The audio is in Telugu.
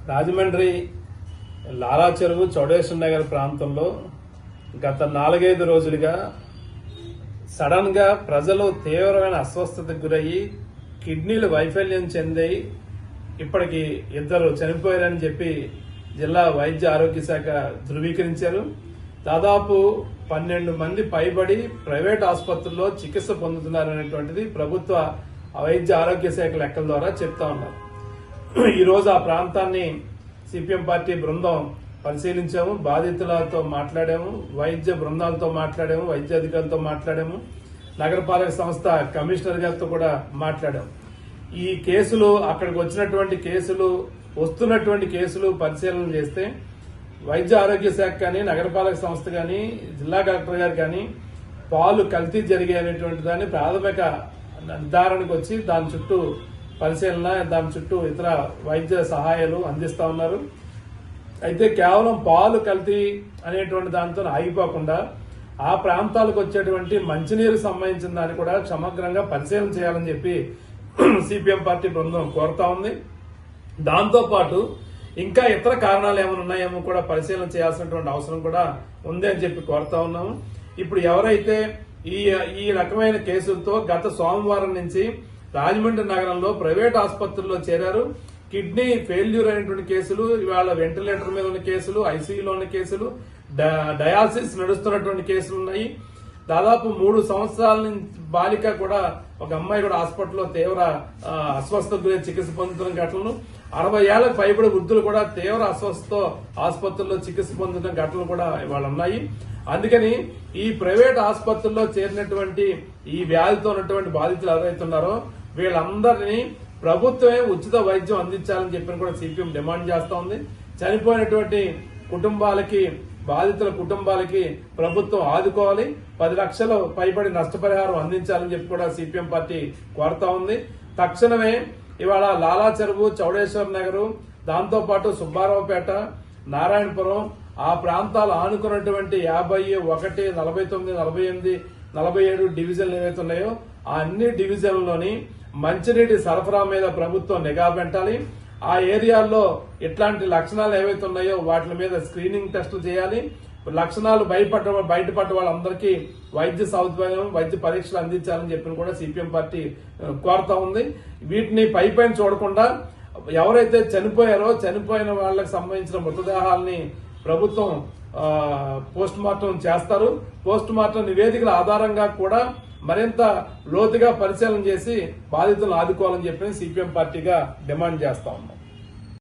రాజమండ్రి లాలా చెరువు చౌడేశ్వర నగర్ ప్రాంతంలో గత 4-5 రోజులుగా సడన్ గా ప్రజలు తీవ్రమైన అస్వస్థతకు గురయ్యి కిడ్నీలు వైఫల్యం చెంది ఇప్పటికి 2 చనిపోయారని చెప్పి జిల్లా వైద్య ఆరోగ్య శాఖ ధృవీకరించారు. దాదాపు 12 మంది పైబడి ప్రైవేట్ ఆసుపత్రుల్లో చికిత్స పొందుతున్నారనేటువంటిది ప్రభుత్వ వైద్య ఆరోగ్య శాఖ లెక్కల ద్వారా చెప్తా ఉన్నారు. ఈ రోజు ఆ ప్రాంతాన్ని సిపిఎం పార్టీ బృందం పరిశీలించాము, బాధితులతో మాట్లాడాము, వైద్య బృందాలతో మాట్లాడాము, వైద్య అధికారులతో మాట్లాడాము, నగరపాలక సంస్థ కమిషనర్ గారితో కూడా మాట్లాడాము. ఈ కేసులు అక్కడికి వచ్చినటువంటి కేసులు వస్తున్నటువంటి కేసులు పరిశీలన చేస్తే వైద్య ఆరోగ్య శాఖ కానీ నగరపాలక సంస్థ కానీ జిల్లా కలెక్టర్ గారు కానీ పాలు కల్తీ జరిగేటువంటి దాన్ని ప్రాథమిక నిర్ధారణకు వచ్చి దాని చుట్టూ పరిశీలన, దాని చుట్టూ ఇతర వైద్య సహాయాలు అందిస్తా ఉన్నారు. అయితే కేవలం పాలు కల్తీ అనేటువంటి దాంతో ఆగిపోకుండా ఆ ప్రాంతాలకు వచ్చేటువంటి మంచినీరు సంబంధించిన దాన్ని కూడా సమగ్రంగా పరిశీలన చేయాలని చెప్పి సిపిఎం పార్టీ బృందం కోరుతా ఉంది. దాంతో పాటు ఇంకా ఇతర కారణాలు ఏమైనా ఉన్నాయేమో కూడా పరిశీలన చేయాల్సినటువంటి అవసరం కూడా ఉంది అని చెప్పి కోరుతా ఉన్నాము. ఇప్పుడు ఎవరైతే ఈ రకమైన కేసులతో గత సోమవారం నుంచి రాజమండ్రి నగరంలో ప్రైవేట్ ఆసుపత్రుల్లో చేరారు, కిడ్నీ ఫెయిల్యూర్ అయినటువంటి కేసులు, ఇవాళ వెంటిలేటర్ మీద ఉన్న కేసులు, ఐసీయూలో ఉన్న కేసులు, డయాలసిస్ నడుస్తున్నటువంటి కేసులు ఉన్నాయి. దాదాపు 3 సంవత్సరాల నుంచి బాలిక కూడా, ఒక అమ్మాయి కూడా హాస్పిటల్లో తీవ్ర అస్వస్థతకు గురి చికిత్స పొందుతున్న ఘటనలు, 60 ఏళ్లకు పైబడి వృద్ధులు కూడా తీవ్ర అస్వస్థతో ఆసుపత్రుల్లో చికిత్స పొందుతున్న ఘటనలు కూడా ఇవాళ ఉన్నాయి. అందుకని ఈ ప్రైవేట్ ఆసుపత్రుల్లో చేరినటువంటి ఈ వ్యాధితో ఉన్నటువంటి బాధితులు ఎవరైతున్నారో వీళ్ళందరినీ ప్రభుత్వమే ఉచిత వైద్యం అందించాలని చెప్పి కూడా సిపిఎం డిమాండ్ చేస్తా ఉంది. చనిపోయినటువంటి కుటుంబాలకి, బాధితుల కుటుంబాలకి ప్రభుత్వం ఆదుకోవాలి, 10 లక్షల పైబడి నష్టపరిహారం అందించాలని చెప్పి కూడా సిపిఎం పార్టీ కోరుతా ఉంది. తక్షణమే ఇవాళ లాలా చెరువు, చౌడేశ్వర నగరు, దాంతో పాటు సుబ్బారావుపేట, నారాయణపురం ఆ ప్రాంతాలు ఆనుకున్నటువంటి 51, 49, 48, 47 డివిజన్లు ఏవైతే ఉన్నాయో ఆ అన్ని డివిజన్లలోని మంచినీటి సరఫరా మీద ప్రభుత్వం నిఘా పెట్టాలి. ఆ ఏరియాల్లో ఇట్లాంటి లక్షణాలు ఏవైతే ఉన్నాయో వాటి మీద స్క్రీనింగ్ టెస్టులు చేయాలి. లక్షణాలు బయటపడ్డ వాళ్ళందరికీ వైద్య సౌకర్యం, వైద్య పరీక్షలు అందించాలని చెప్పి కూడా సిపిఎం పార్టీ కోరుతా ఉంది. వీటిని పైపైన చూడకుండా ఎవరైతే చనిపోయారో చనిపోయిన వాళ్లకు సంబంధించిన మృతదేహాలని ప్రభుత్వం పోస్ట్ మార్టం చేస్తారు. పోస్ట్ మార్టం నివేదికల ఆధారంగా కూడా మరింత లోతుగా పరిశీలన చేసి బాధితులను ఆదుకోవాలని చెప్పి సిపిఎం పార్టీగా డిమాండ్ చేస్తా ఉన్నాం.